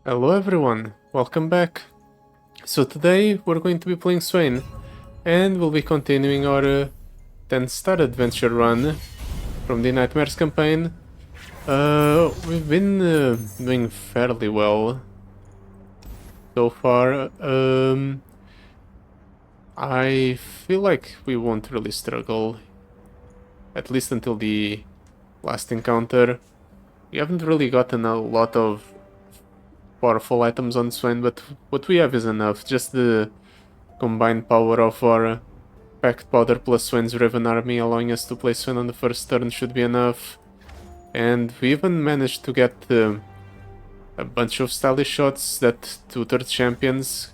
Hello everyone, welcome back. So today we're going to be playing Swain, and we'll be continuing our 10-star adventure run from the Nightmares campaign. We've been doing fairly well so far. I feel like we won't really struggle, at least until the last encounter. We haven't really gotten a lot of powerful items on Swain, but what we have is enough. Just the combined power of our packed powder plus Swain's Raven army allowing us to play Swain on the first turn should be enough. And we even managed to get a bunch of stylish shots that to third champions,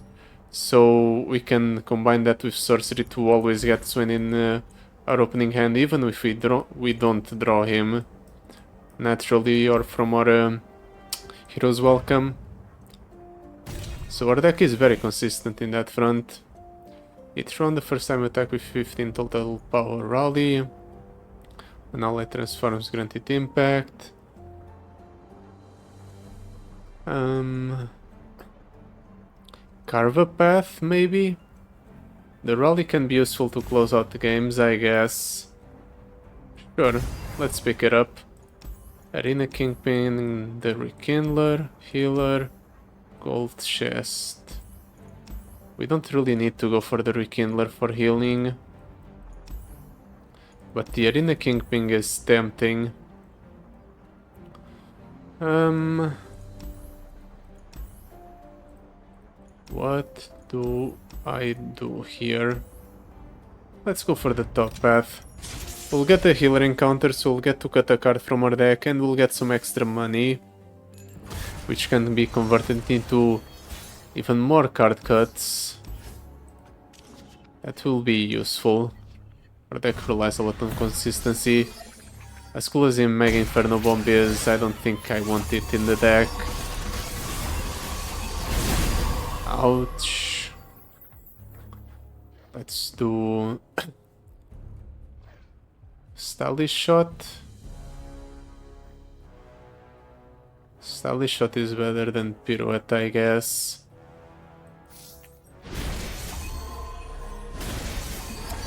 so we can combine that with sorcery to always get Swain in our opening hand, even if we don't draw him naturally or from our Hero's Welcome. So our deck is very consistent in that front. Each round the first time attack with 15 total power rally. An ally transforms granted impact. Carve a path, maybe? The rally can be useful to close out the games, I guess. Sure, let's pick it up. Arena Kingpin, the Rekindler, Healer, Gold Chest. We don't really need to go for the Rekindler for healing, but the Arena Kingpin is tempting. What do I do here? Let's go for the top path. We'll get a healer encounter, so we'll get to cut a card from our deck, and we'll get some extra money, which can be converted into even more card cuts. That will be useful. Our deck relies a lot on consistency. As cool as the Mega Inferno Bomb is, I don't think I want it in the deck. Ouch. Let's do Stylish Shot. Stylish Shot is better than Pirouette, I guess.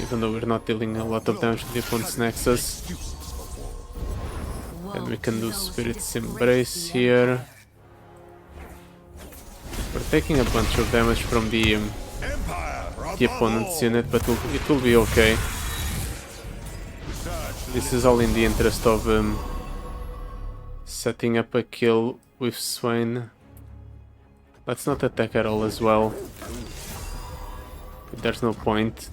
Even though we're not dealing a lot of damage to the opponent's Nexus. And we can do Spirit's Embrace here. We're taking a bunch of damage from the opponent's unit, but it will be okay. This is all in the interest of setting up a kill with Swain. Let's not attack at all as well. There's no point.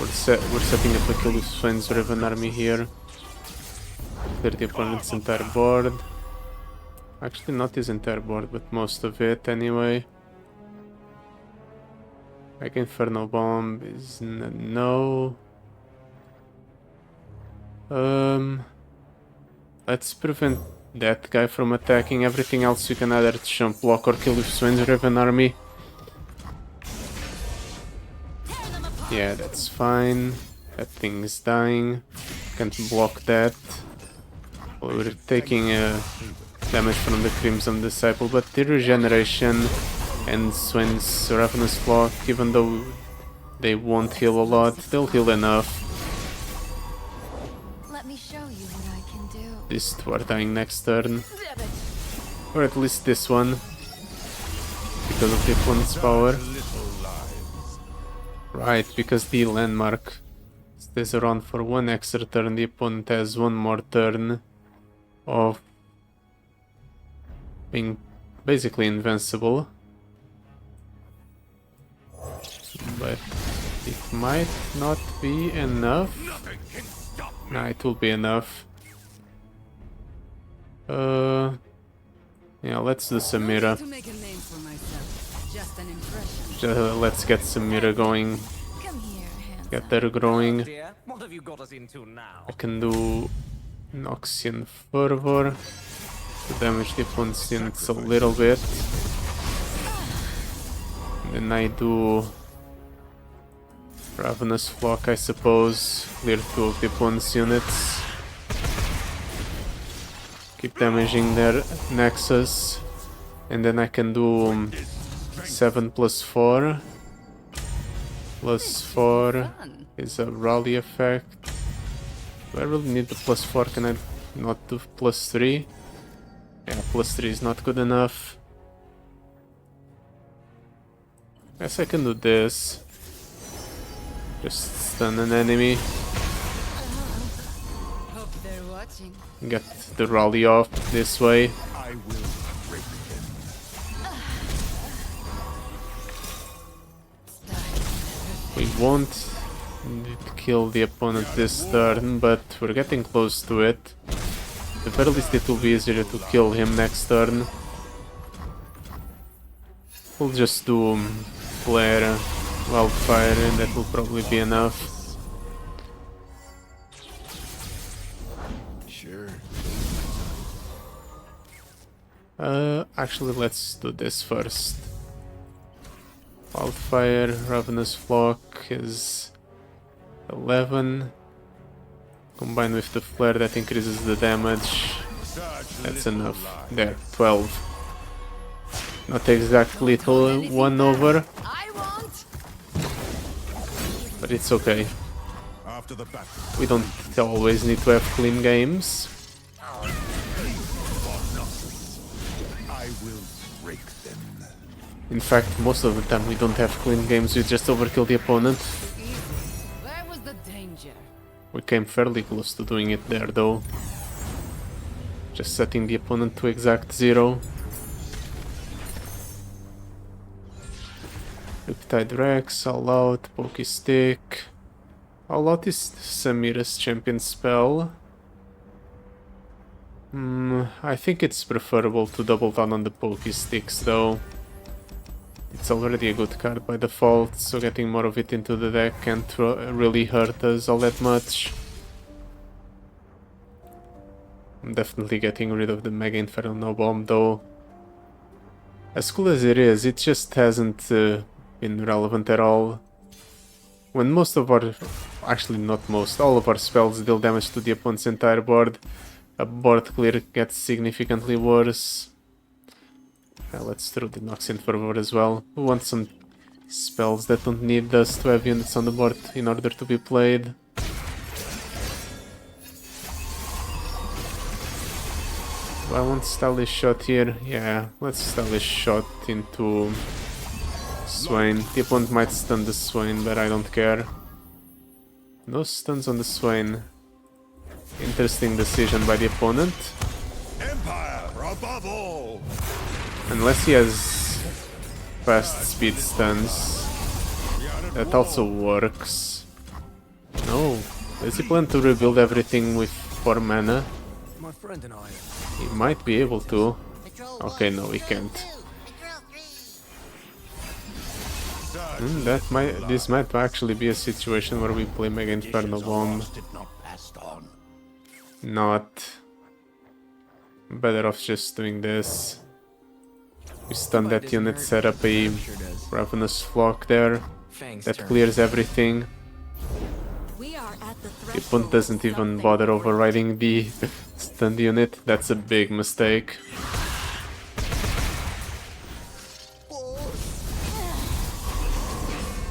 We're setting up a kill with Swain's Raven army here. Clear the opponent's entire board. Actually not his entire board, but most of it anyway. Like Inferno Bomb is no. Let's prevent that guy from attacking. Everything else you can either jump block or kill with Swain's Raven army. Yeah, that's fine. That thing is dying. Can't block that. Well, we're taking damage from the Crimson Disciple, but the regeneration and Swain's Ravenous Flock, even though they won't heal a lot, they'll heal enough. Let me show you what I can do. These two are dying next turn. Or at least this one. Because of the opponent's power. Right, because the landmark stays around for one extra turn, the opponent has one more turn of being basically invincible. But it might not be enough. Nah, it will be enough. Yeah, let's do Samira. To make a name for myself, just an impression. Let's get Samira going. Come here, handsome. Get her growing. Dear, what have you got us into now? I can do Noxian Fervor to damage the opponent's units a little bit. Then I do Ravenous Flock, I suppose. Clear two of the opponent's units. Keep damaging their Nexus. And then I can do 7 plus 4. Plus 4 Fun. is a rally effect. Do I really need the plus 4? Can I not do plus 3? Yeah, plus 3 is not good enough. Guess I can do this. Just stun an enemy. Hope they're watching. Get the rally off this way. I will break them. We won't kill the opponent this turn, but we're getting close to it. At the very least it will be easier to kill him next turn. We'll just do Flare, Wildfire, and that will probably be enough. Sure. Actually, let's do this first. Wildfire, Ravenous Flock is 11. Combined with the Flare, that increases the damage. That's enough. There, 12. Not exactly little 1 over, I want. but it's okay. After the battle. We don't always need to have clean games. I will break them. In fact, most of the time we don't have clean games, we just overkill the opponent. Easy. Where was the danger? We came fairly close to doing it there though. Just setting the opponent to exact 0. Riptide Rex, All Out, Pokey Stick. All Out is Samira's champion spell. I think it's preferable to double down on the Pokey Sticks though. It's already a good card by default, so getting more of it into the deck can't really hurt us all that much. I'm definitely getting rid of the Mega Inferno Bomb though. As cool as it is, it just hasn't been relevant at all. When most of our, actually not most, all of our spells deal damage to the opponent's entire board, a board clear gets significantly worse. Let's throw the Noxian Fervor as well. We want some spells that don't need us to have units on the board in order to be played. Do I want Stylish Shot here? Yeah, let's Stylish Shot into Swain. The opponent might stun the Swain, but I don't care. No stuns on the Swain. Interesting decision by the opponent. Empire above all. Unless he has fast speed stuns. That also works. No. Does he plan to rebuild everything with 4 mana? My friend and I. He might be able to. Okay, no, he can't. This might actually be a situation where we play Mega Inferno Bomb. Not. Better off just doing this. We stun that unit, set up a Ravenous Flock there. That clears everything. We are at the The opponent doesn't even bother overriding the stunned unit. That's a big mistake. Do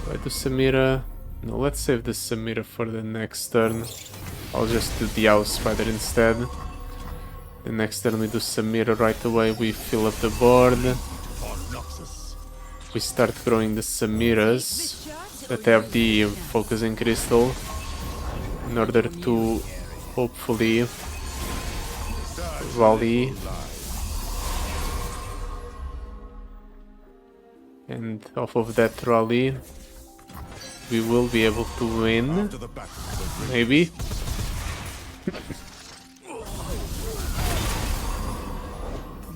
I do Samira? No, let's save the Samira for the next turn. I'll just do the Owl Spider instead. The next turn we do Samira right away, we fill up the board. We start growing the Samiras that have the Focusing Crystal in order to hopefully rally. And off of that rally, we will be able to win. Maybe.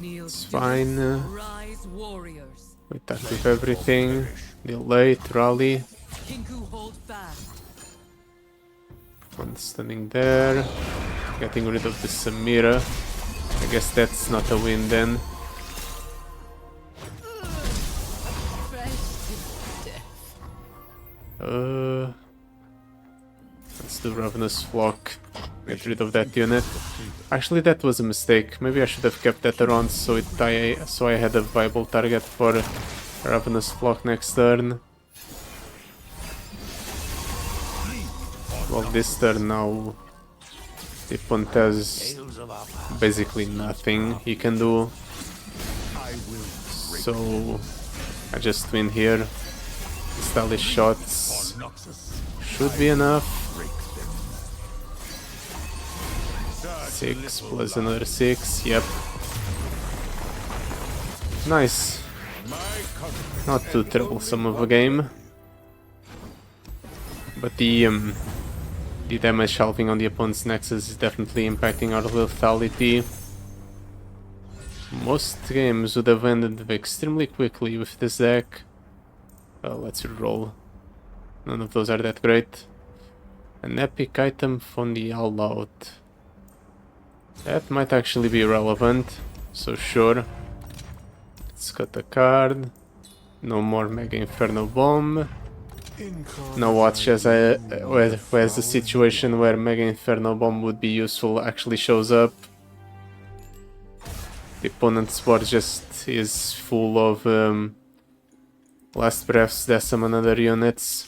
It's fine. Rise warriors. We attack with everything. Delay, rally. Kinku hold fast. One stunning there. Getting rid of the Samira. I guess that's not a win then. Let's do Ravenous Flock. Get rid of that unit. Actually, that was a mistake. Maybe I should have kept that around so I had a viable target for Ravenous Flock next turn. Well, this turn now, the opponent has basically nothing he can do. So I just win here. Stylish shots should be enough. 6 plus another 6, yep. Nice. Not too troublesome of a game. But the damage halving on the opponent's Nexus is definitely impacting our lethality. Most games would have ended extremely quickly with this deck. Let's reroll. None of those are that great. An epic item from the All Out. That might actually be relevant, so sure. Let's cut a card. No more Mega Inferno Bomb. Now watch as where's the situation where Mega Inferno Bomb would be useful actually shows up. The opponent's board just is full of Last Breaths, Decim and other units.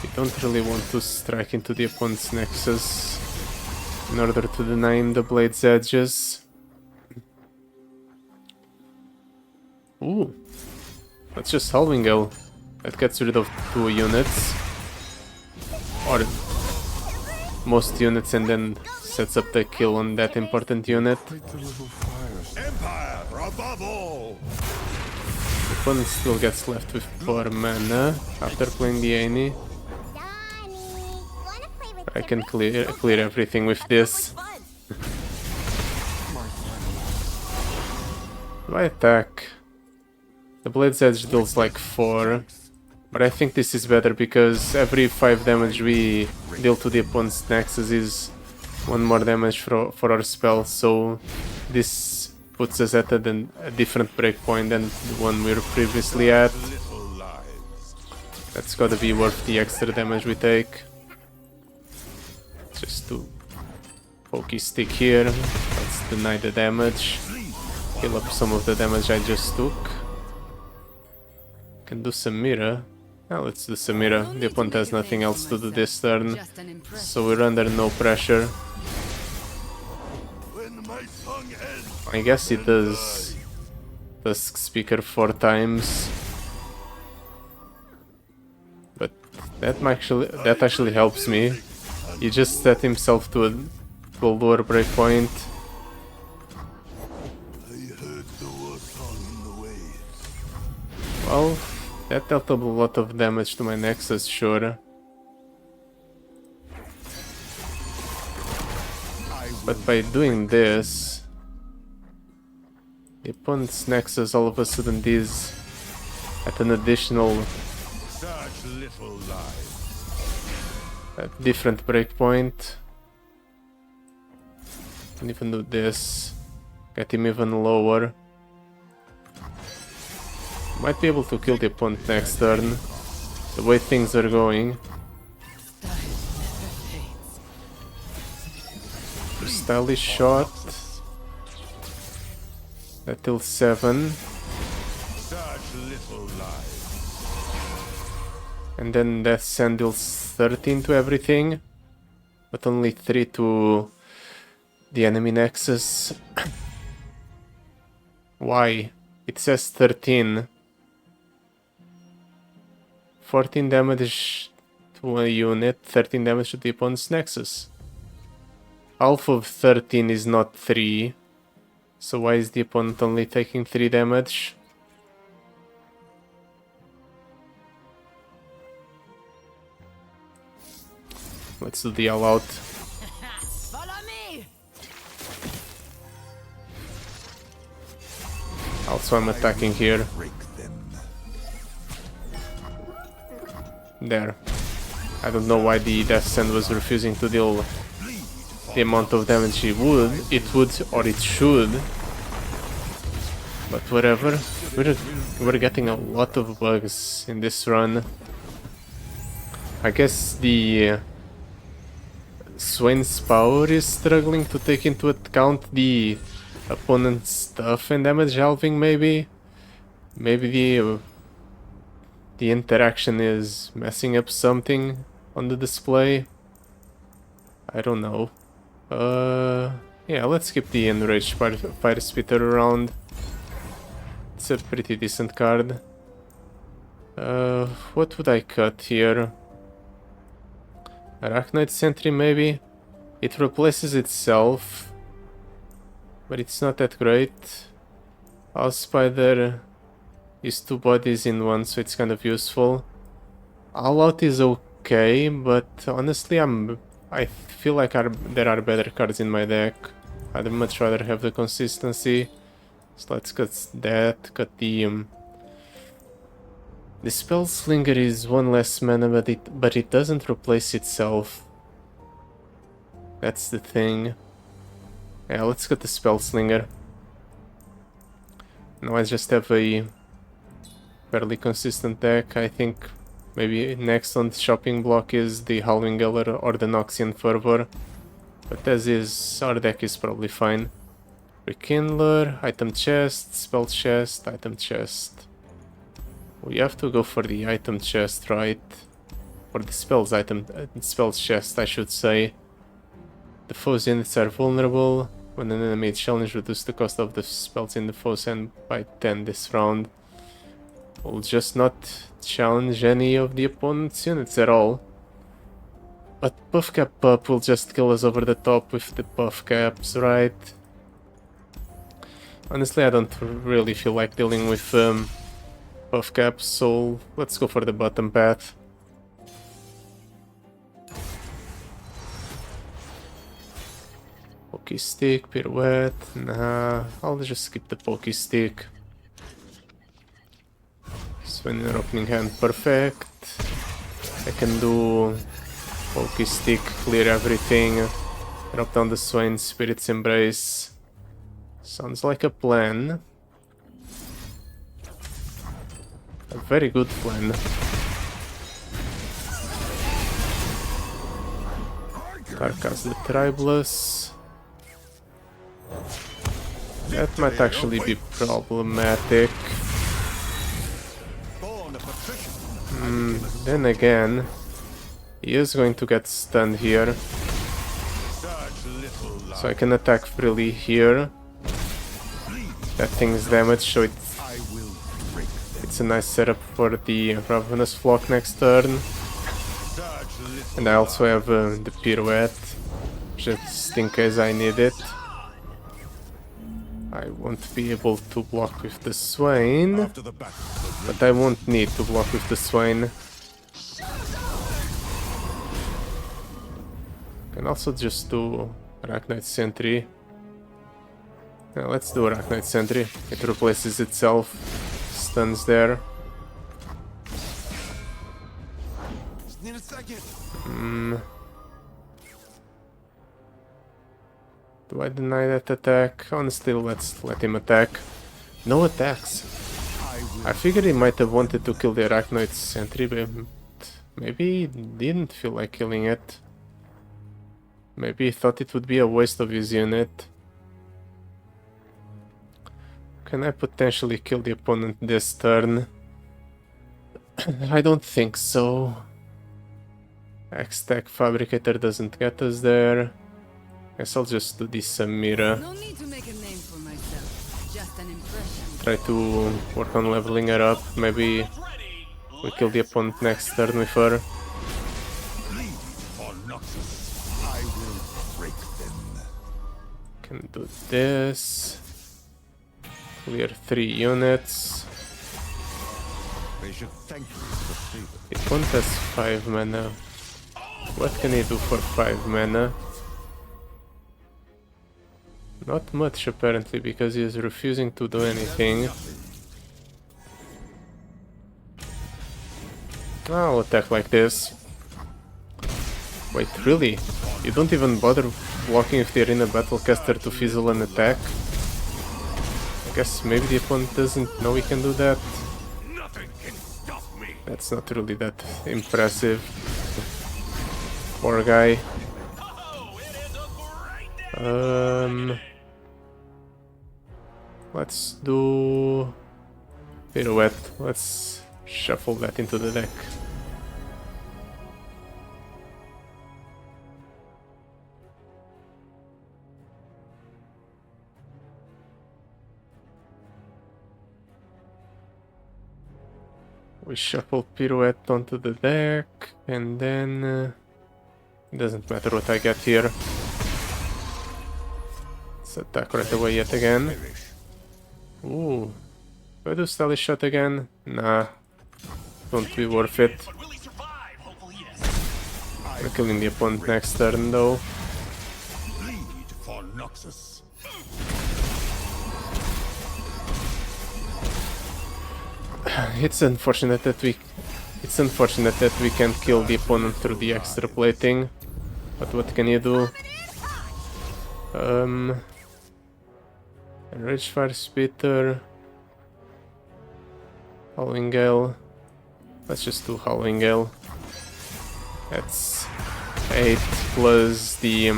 We don't really want to strike into the opponent's Nexus in order to deny him the Blade's edges. Ooh, that's just Halving Gale. That gets rid of 2 units. Or most units, and then sets up the kill on that important unit. Empire above all. The opponent still gets left with 4 mana after playing the Annie. I can clear everything with this. Do I attack? The Blade's Edge deals like 4, but I think this is better because every 5 damage we deal to the opponent's Nexus is 1 more damage for our spell, so this puts us at a different breakpoint than the one we were previously at. That's gotta be worth the extra damage we take. Just to pokey stick here, let's deny the damage, heal up some of the damage I just took. Can do some mirror. Now let's do some mirror. The opponent has nothing else to do this turn, so we're under no pressure. I guess it does Tusk Speaker 4 times, but that actually helps me. He just set himself to a lower breakpoint. Well, that dealt a lot of damage to my Nexus, sure. But by doing this, the opponent's Nexus all of a sudden is at an additional different breakpoint. Can even do this, get him even lower. Might be able to kill the opponent next turn, the way things are going. Stylish shot. That till 7. And then Death Sand deals 13 to everything, but only 3 to the enemy Nexus. Why? It says 13. 14 damage to a unit, 13 damage to the opponent's Nexus. Half of 13 is not 3, so why is the opponent only taking 3 damage? Let's do the all out. Follow me. Also, I'm attacking here. There. I don't know why the Death Sand was refusing to deal the amount of damage it would, or it should. But whatever, we're getting a lot of bugs in this run. I guess the Swain's power is struggling to take into account the opponent's stuff and damage halving, maybe? Maybe the interaction is messing up something on the display? I don't know. Yeah, let's skip the Enraged Fire Spitter around. It's a pretty decent card. What would I cut here? Arachnite Sentry, maybe? It replaces itself, but it's not that great. House Spider is 2 bodies in 1, so it's kind of useful. All Out is okay, but honestly I feel like there are better cards in my deck. I'd much rather have the consistency. So let's cut that, cut the Spell Slinger is 1 less mana, but it doesn't replace itself. That's the thing. Yeah, let's cut the Spell Slinger. Now I just have a fairly consistent deck. I think maybe next on the shopping block is the Howling Geller or the Noxian Fervor. But as is, our deck is probably fine. Rekindler, item chest, spell chest, item chest. We have to go for the item chest, right? For the spells chest, I should say. The foe's units are vulnerable. When an enemy is challenged, reduce the cost of the spells in the foe's hand by 10 this round. We'll just not challenge any of the opponent's units at all. But Buff Cap Pup will just kill us over the top with the buff caps, right? Honestly, I don't really feel like dealing with buff caps, so let's go for the bottom path. Pokey Stick, Pirouette, nah, I'll just skip the Pokey Stick. Swain in opening hand, perfect. I can do Pokey Stick, clear everything, drop down the Swain, Spirit's Embrace. Sounds like a plan. A very good plan. Carcass the Tribeless. That might actually be problematic. Then again, he is going to get stunned here. So I can attack freely here. That thing's damaged, so it's a nice setup for the Ravenous Flock next turn. And I also have the Pirouette, just in case I need it. I won't be able to block with the Swain, but I won't need to block with the Swain. Can also just do Arachnite Sentry. Yeah, let's do Arachnite Sentry. It replaces itself. Stuns there. Do I deny that attack? Honestly, let's let him attack. No attacks. I figured he might have wanted to kill the Arachnoid Sentry, but maybe he didn't feel like killing it. Maybe he thought it would be a waste of his unit. Can I potentially kill the opponent this turn? I don't think so. X-Tech Fabricator doesn't get us there. Guess I'll just do the Samira. No need to make a name for myself. Just an impression. Try to work on leveling her up. Maybe we kill the opponent next turn with her. Can do this. Clear 3 units. It won't has 5 mana. What can he do for 5 mana? Not much apparently, because he is refusing to do anything. I'll attack like this. Wait, really? You don't even bother blocking with the Arena Battlecaster to fizzle an attack? Guess maybe the opponent doesn't know he can do that. Nothing can stop me. That's not really that impressive. Poor guy. Let's do pirouette. Let's shuffle that into the deck. We shuffle pirouette onto the deck, and then it doesn't matter what I get here. Let's attack right away yet again. Ooh, do I do stylish shot again? Nah, won't be worth it. We're killing the opponent next turn though. Bleed for Noxus. It's unfortunate that we can't kill the opponent through the extra plating, but what can you do? Enraged Fire Spitter, Howling Gale. Let's just do Howling Gale. That's 8 plus the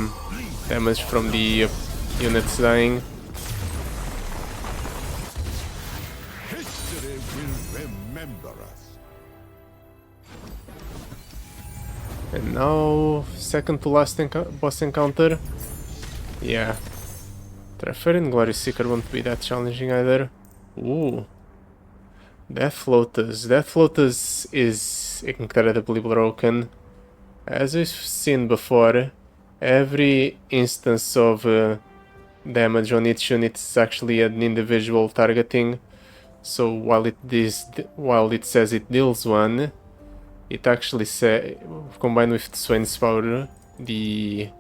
damage from the units dying. History will remember us. And now, second to last boss encounter. Yeah. Treferin Glory Seeker won't be that challenging either. Ooh. Death Lotus. Death Lotus is incredibly broken. As we've seen before, every instance of damage on each unit is actually an individual targeting. So while it says it deals 1, it actually combined with Swain's power, the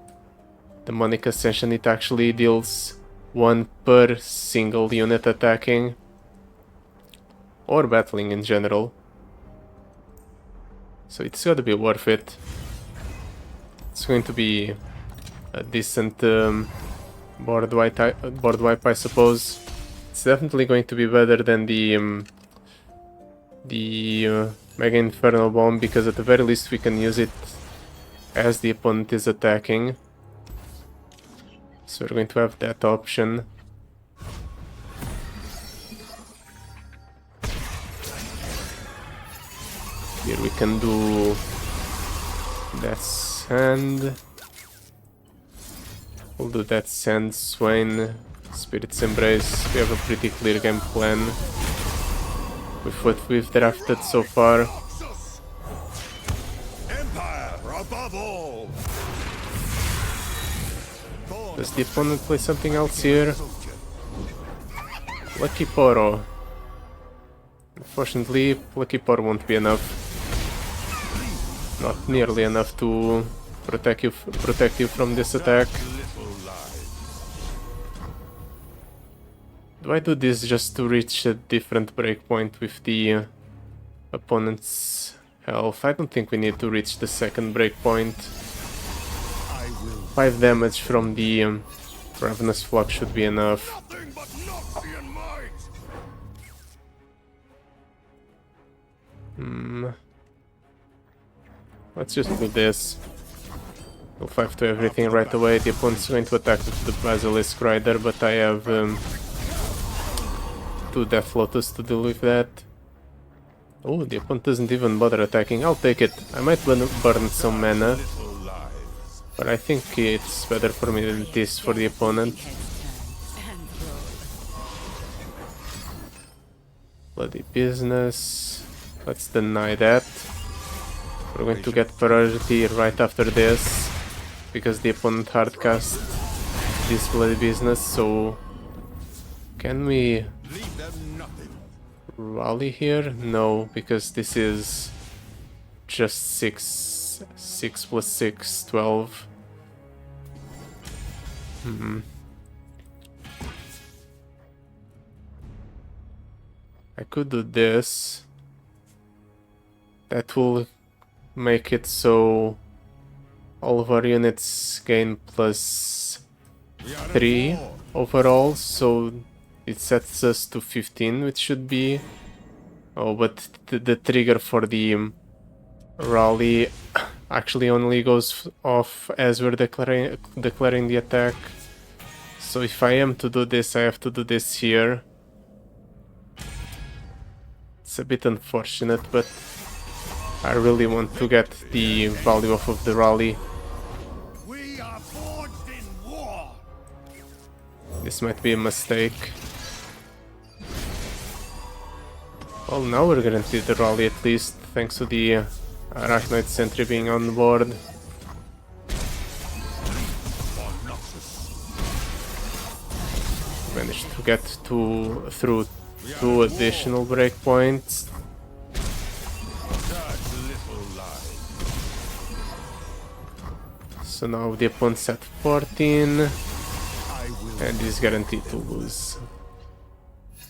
demonic ascension, it actually deals 1 per single unit attacking or battling in general. So it's gotta be worth it. It's going to be a decent board wipe, I suppose. It's definitely going to be better than the Mega Infernal Bomb, because at the very least we can use it as the opponent is attacking. So we're going to have that option. Here we can do Death Sand. We'll do Death Sand, Swain, Spirit's Embrace. We have a pretty clear game plan with what we've drafted so far. Empire above all. Does the opponent play something else here? Lucky Poro. Unfortunately, Lucky Poro won't be enough. Not nearly enough to protect you from this attack. Do I do this just to reach a different breakpoint with the opponent's health? I don't think we need to reach the second breakpoint. 5 damage from the Ravenous Flock should be enough. Nothing but Noxian might. Let's just do this. We'll 5 to everything right away. The opponent's going to attack with the Basilisk Rider, but I have 2 Death Lotus to deal with that. Oh, the opponent doesn't even bother attacking. I'll take it. I might burn some mana, but I think it's better for me than it is for the opponent. Bloody business. Let's deny that. We're going to get priority right after this, because the opponent hardcast this bloody business, so can we rally here? No, because this is just 6 plus 6, 12. I could do this. That will make it so all of our units gain plus 3 overall, so It sets us to 15, which should be... Oh, but the trigger for the rally actually only goes off as we're declaring the attack. So if I am to do this, I have to do this here. It's a bit unfortunate, but I really want to get the value off of the rally. We are forged in war. This might be a mistake. Well, now we're guaranteed the rally at least, thanks to the Arachnoid Sentry being on board. Managed to get through 2 additional breakpoints. So now the opponent's at 14 and he's guaranteed to lose.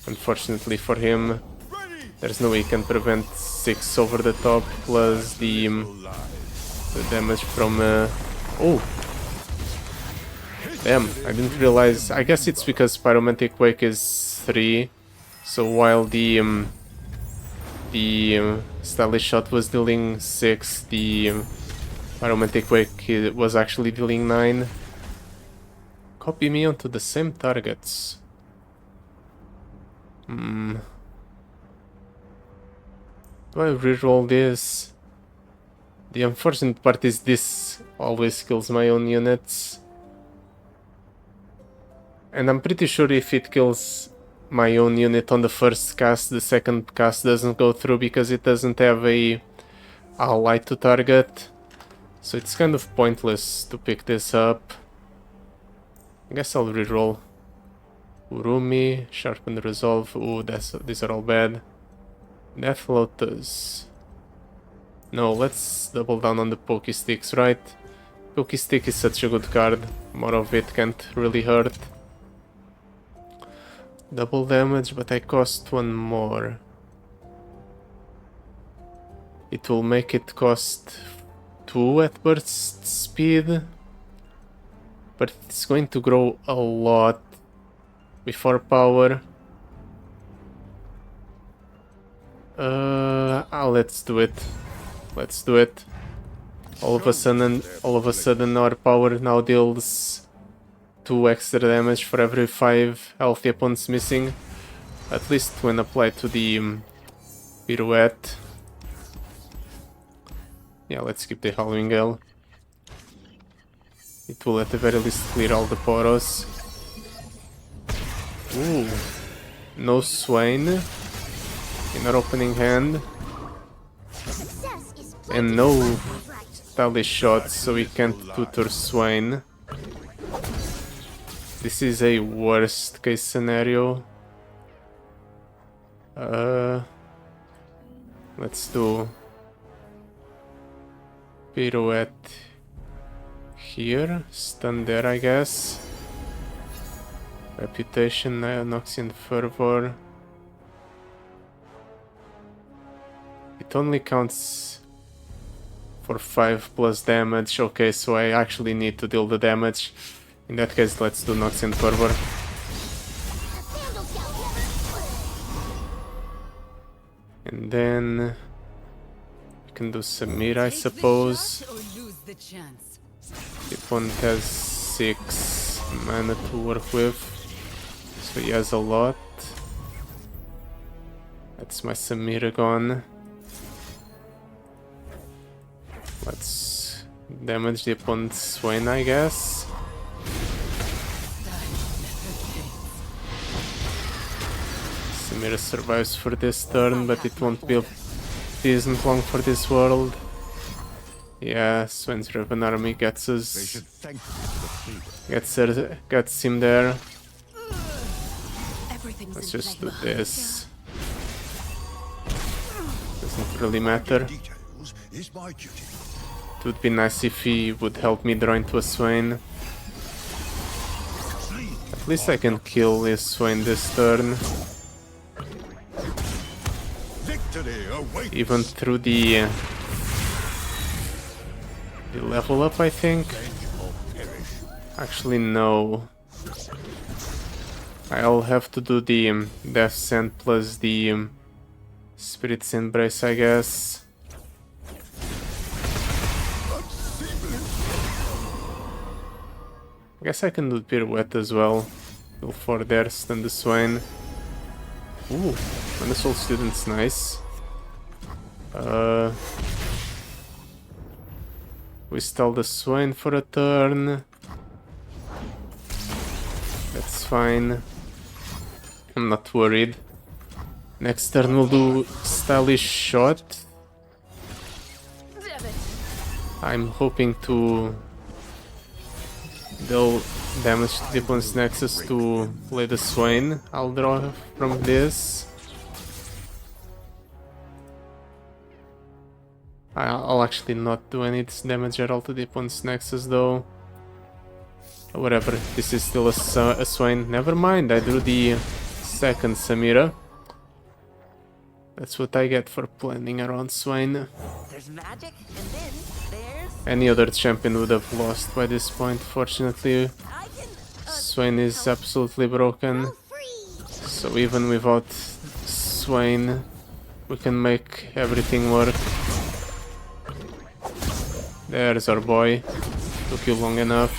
Unfortunately for him, there's no way he can prevent 6 over the top plus the damage from... Oh! Damn, I didn't realize... I guess it's because Pyromantic Quake is 3, so while the Stylish Shot was dealing 6, the Pyromantic Quake was actually dealing 9. Copy me onto the same targets. Do I reroll this? The unfortunate part is this always kills my own units. And I'm pretty sure if it kills my own unit on the first cast, the second cast doesn't go through because it doesn't have a ally to target. So it's kind of pointless to pick this up. I guess I'll reroll. Urumi, Sharpen Resolve. Ooh, these are all bad. Death Lotus. No, let's double down on the Pokey Sticks, right? Pokey Stick is such a good card. More of it can't really hurt. Double damage, but I cost 1 more. It will make it cost 2 at burst speed. But it's going to grow a lot before power. Let's do it. Let's do it. All of a sudden our power now deals 2 extra damage for every 5 healthy opponents missing. At least when applied to the pirouette. Yeah, let's keep the Halloween Gale. It will at the very least clear all the Poros. Ooh. No Swain in our opening hand. And no Stylish Shots, so we can't tutor Swain. This is a worst case scenario. Let's do pirouette here, stun there, I guess. Reputation, Noxian Fervor. It only counts for 5 plus damage. Okay, so I actually need to deal the damage. In that case, let's do Noxian Fervor. And then we can do Samir, I suppose. The opponent has 6 mana to work with, so he has a lot. That's my Samir gone. Let's damage the opponent's Swain, I guess. Samira survives for this turn, but it won't be isn't long for this world. Yeah, Swain's Raven Army gets us. Gets him there. Let's just do this. Doesn't really matter. It would be nice if he would help me draw into a Swain. At least I can kill this Swain this turn. Even through the level up, I think. Actually, no. I'll have to do the Death Sand plus the Spirit's Embrace, I guess. I guess I can do Pirouette as well. Go for theirs, then the Swain. Ooh, and the Soul Student's nice. We stall the Swain for a turn. That's fine. I'm not worried. Next turn we'll do Stylish Shot. I'm hoping to deal damage to the opponent's Nexus to play the Swain. I'll draw from this. I'll actually not do any damage at all to the opponent's Nexus though. Whatever, this is still a Swain. Never mind, I drew the second Samira. That's what I get for planning around Swain. There's magic, and then there's... Any other champion would have lost by this point, fortunately. I can... Swain is absolutely broken. free! So even without Swain, we can make everything work. There's our boy. Took you long enough.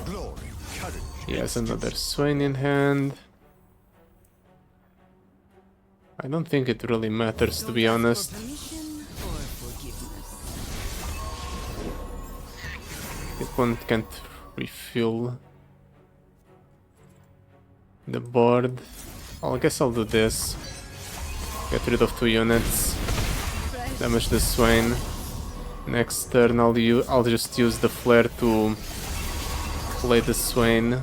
Glory, courage. He has another Swain in hand. I don't think it really matters, to be honest. Permission or forgiveness? The opponent can't refill the board. I guess I'll do this. Get rid of 2 units. Damage the Swain. Next turn I'll just use the flare to play the Swain.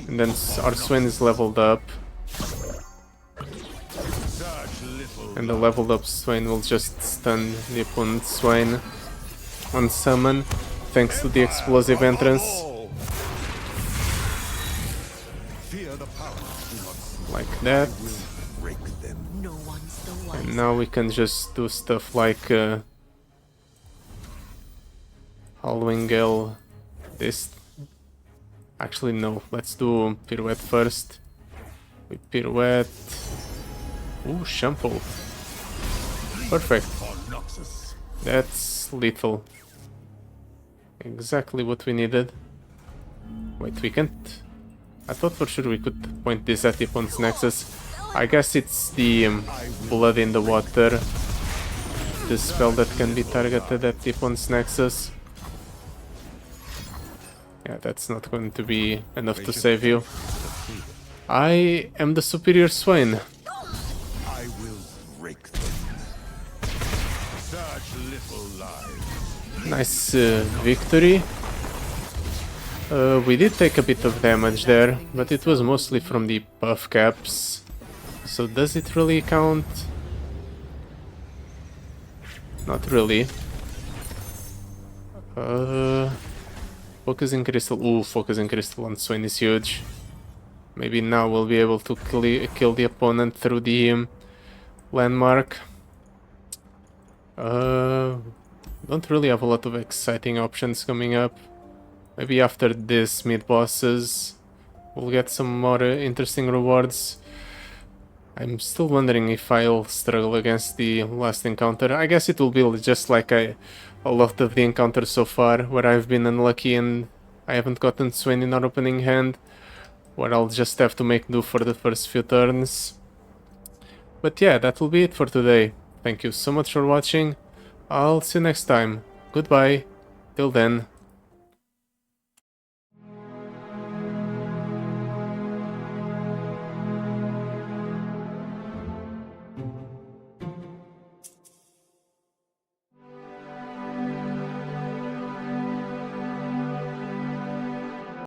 And then our Swain is leveled up. And the leveled up Swain will just stun the opponent's Swain on summon, thanks to the explosive entrance. Fear the power. Like that. Break them. No one's the one. And now we can just do stuff like Halloween Gale. This. Actually, no. Let's do Pirouette first. We Pirouette. Ooh, shampoo. Perfect. That's lethal. Exactly what we needed. Wait, we can't. I thought for sure we could point this at the opponent's Nexus. I guess it's the blood in the water. The spell that can be targeted at the opponent's Nexus. Yeah, that's not going to be enough to save you. I am the superior Swain. I will break them. Such little lives. Nice victory. We did take a bit of damage there, but it was mostly from the buff caps. So does it really count? Not really. Focusing Crystal. Ooh, Focusing Crystal on Swain is huge. Maybe now we'll be able to kill the opponent through the landmark. Don't really have a lot of exciting options coming up. Maybe after this mid-bosses we'll get some more interesting rewards. I'm still wondering if I'll struggle against the last encounter. I guess it will be just like a lot of the encounters so far, where I've been unlucky and I haven't gotten Swain in our opening hand, where I'll just have to make do for the first few turns. But yeah, that will be it for today. Thank you so much for watching. I'll see you next time. Goodbye. Till then.